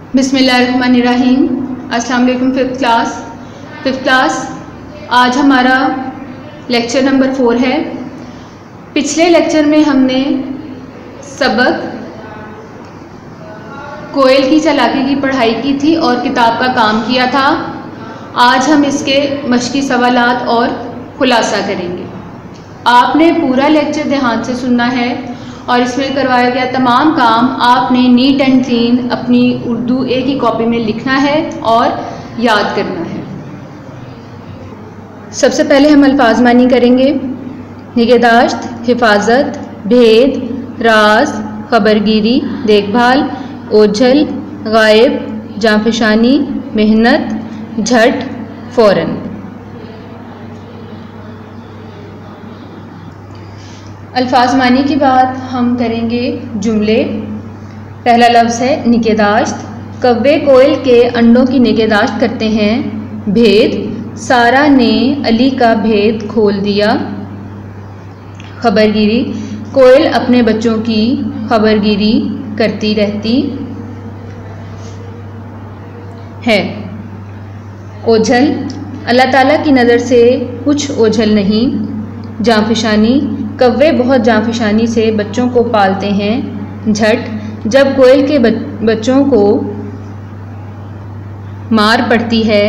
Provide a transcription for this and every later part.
बिस्मिल्लाहिर्रहमानिर्रहीम। अस्सलाम वालेकुम फिफ्थ क्लास। आज हमारा लेक्चर नंबर 4 है। पिछले लेक्चर में हमने सबक कोयल की चालाकी की पढ़ाई की थी और किताब का काम किया था। आज हम इसके मश्की सवालात और खुलासा करेंगे। आपने पूरा लेक्चर ध्यान से सुनना है और इसमें करवाया गया तमाम काम आपने नीट एंड क्लीन अपनी उर्दू एक ही कॉपी में लिखना है और याद करना है। सबसे पहले हम अल्फाज मानी करेंगे। निगहदाश्त, हिफाजत, भेद, राज, खबरगिरी, देखभाल, ओझल, गायब, जांफशानी, मेहनत, झट, फ़ौरन। अल्फाज मानी के बाद हम करेंगे जुमले। पहला लफ्ज़ है निगहदाश्त। कव्वे कोयल के अंडों की निगहदाश्त करते हैं। भेद, सारा ने अली का भेद खोल दिया। खबरगिरी, कोयल अपने बच्चों की खबरगिरी करती रहती है। ओझल, अल्लाह ताला की नज़र से कुछ ओझल नहीं। जांफशानी, कव्वे बहुत जांफशानी से बच्चों को पालते हैं। झट, जब कोयल के बच्चों को मार पड़ती है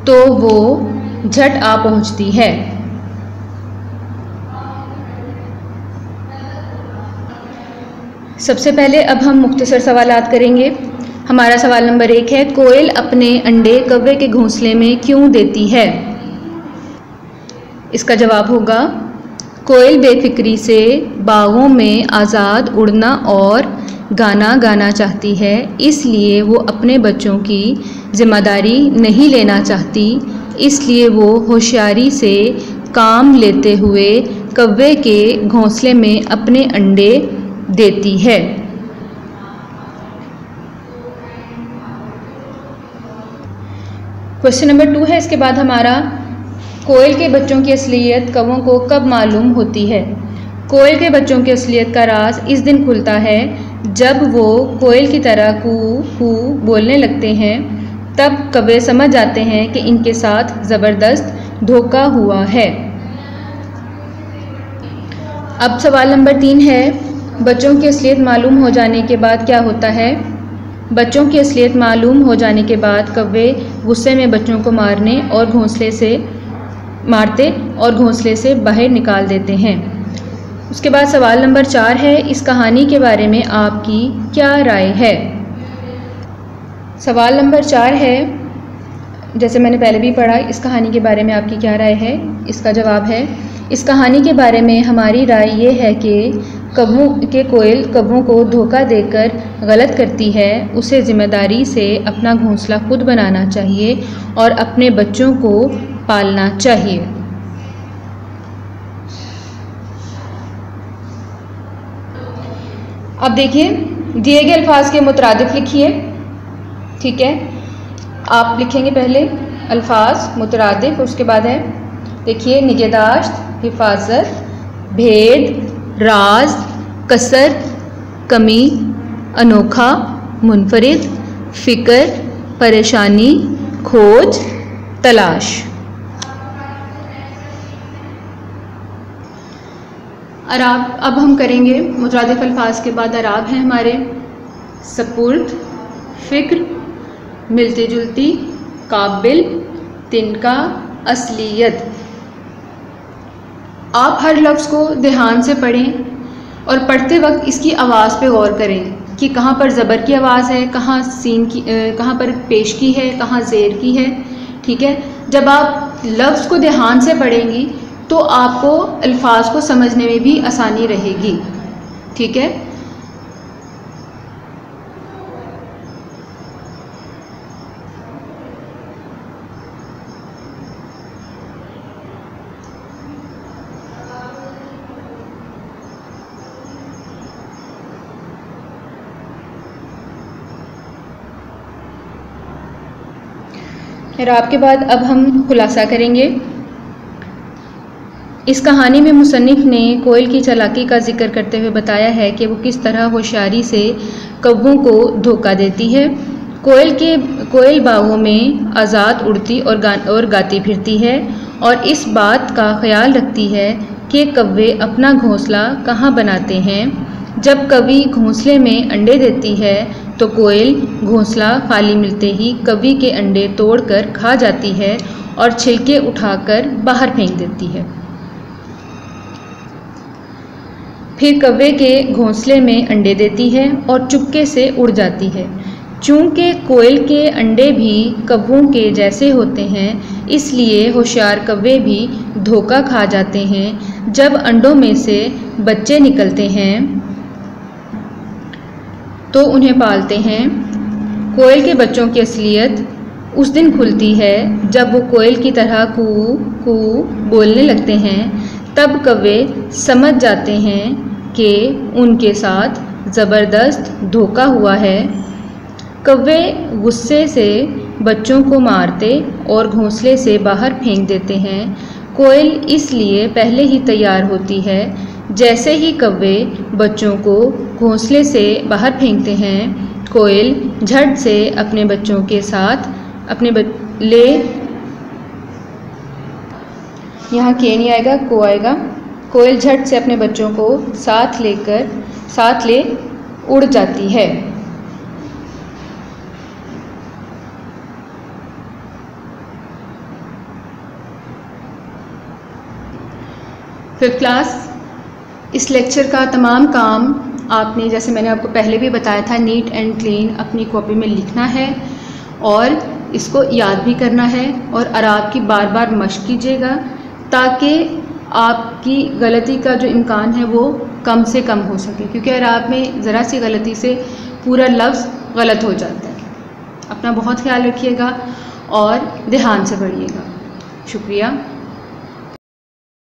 तो वो झट आ पहुंचती है। सबसे पहले अब हम मुख्तसर सवालात करेंगे। हमारा सवाल नंबर 1 है, कोयल अपने अंडे कव्वे के घोंसले में क्यों देती है? इसका जवाब होगा, कोयल बेफिक्री से बागों में आज़ाद उड़ना और गाना गाना चाहती है, इसलिए वो अपने बच्चों की ज़िम्मेदारी नहीं लेना चाहती, इसलिए वो होशियारी से काम लेते हुए कव्वे के घोंसले में अपने अंडे देती है। क्वेश्चन नंबर 2 है, इसके बाद हमारा कोयल के बच्चों की असलियत कव्वों को कब मालूम होती है? कोयल के बच्चों की असलियत का राज इस दिन खुलता है जब वो कोयल की तरह कू कू बोलने लगते हैं। तब कव्वे समझ जाते हैं कि इनके साथ ज़बरदस्त धोखा हुआ है। अब सवाल नंबर 3 है, बच्चों की असलियत मालूम हो जाने के बाद क्या होता है? बच्चों की असलियत मालूम हो जाने के बाद कव्वे गुस्से में बच्चों को मारते और घोंसले से बाहर निकाल देते हैं। उसके बाद सवाल नंबर 4 है, इस कहानी के बारे में आपकी क्या राय है? सवाल नंबर 4 है, जैसे मैंने पहले भी पढ़ा, इस कहानी के बारे में आपकी क्या राय है? इसका जवाब है, इस कहानी के बारे में हमारी राय ये है कि कोयल कव्वों को धोखा देकर गलत करती है। उसे ज़िम्मेदारी से अपना घोंसला खुद बनाना चाहिए और अपने बच्चों को पालना चाहिए। अब देखिए, दिए गए अल्फाज के मुतरादिफ लिखिए। ठीक है, आप लिखेंगे पहले अल्फाज मुतरादिफ, उसके बाद है, देखिए, निगहदाश्त, हिफाजत, भेद, राज, कसर, कमी, अनोखा, मुनफरिद, फ़िक्र, परेशानी, खोज, तलाश। अराब अब हम करेंगे। मुतरादिफ अल्फाज के बाद अराब हैं हमारे सपुर्द, फ़िक्र, मिलती जुलती, काबिल, तिनका, असलियत। आप हर लफ्ज़ को ध्यान से पढ़ें और पढ़ते वक्त इसकी आवाज़ पे गौर करें कि कहाँ पर ज़बर की आवाज़ है, कहाँ सीन की, कहाँ पर पेश की है, कहाँ ज़ेर की है। ठीक है, जब आप लफ्ज़ को ध्यान से पढ़ेंगी तो आपको अल्फाज को समझने में भी आसानी रहेगी। ठीक है, इराब के बाद अब हम खुलासा करेंगे। इस कहानी में मुसन्निफ़ ने कोयल की चालाकी का जिक्र करते हुए बताया है कि वो किस तरह होशियारी से कव्वों को धोखा देती है। कोयल बागों में आज़ाद उड़ती और गाती फिरती है और इस बात का ख्याल रखती है कि कौवे अपना घोंसला कहाँ बनाते हैं। जब कौवी घोंसले में अंडे देती है तो कोयल घोंसला खाली मिलते ही कौवी के अंडे तोड़कर खा जाती है और छिलके उठाकर बाहर फेंक देती है। फिर कौवे के घोंसले में अंडे देती है और चुपके से उड़ जाती है। चूँकि कोयल के अंडे भी कौवों के जैसे होते हैं, इसलिए होशियार कौवे भी धोखा खा जाते हैं। जब अंडों में से बच्चे निकलते हैं तो उन्हें पालते हैं। कोयल के बच्चों की असलियत उस दिन खुलती है जब वो कोयल की तरह कू कू बोलने लगते हैं। तब कौवे समझ जाते हैं कि उनके साथ ज़बरदस्त धोखा हुआ है। कौवे गुस्से से बच्चों को मारते और घोंसले से बाहर फेंक देते हैं। कोयल इसलिए पहले ही तैयार होती है। जैसे ही कौवे बच्चों को घोंसले से बाहर फेंकते हैं, कोयल झट से अपने बच्चों के साथ यहाँ के नहीं आएगा, को आएगा। कोयल झट से अपने बच्चों को साथ ले उड़ जाती है। फिफ्थ क्लास, इस लेक्चर का तमाम काम आपने, जैसे मैंने आपको पहले भी बताया था, नीट एंड क्लीन अपनी कॉपी में लिखना है और इसको याद भी करना है और अराब की बार बार मश्क कीजिएगा ताकि आपकी गलती का जो इम्कान है वो कम से कम हो सके, क्योंकि अराब में ज़रा सी गलती से पूरा लफ्ज़ गलत हो जाता है। अपना बहुत ख्याल रखिएगा और ध्यान से पढ़िएगा। शुक्रिया।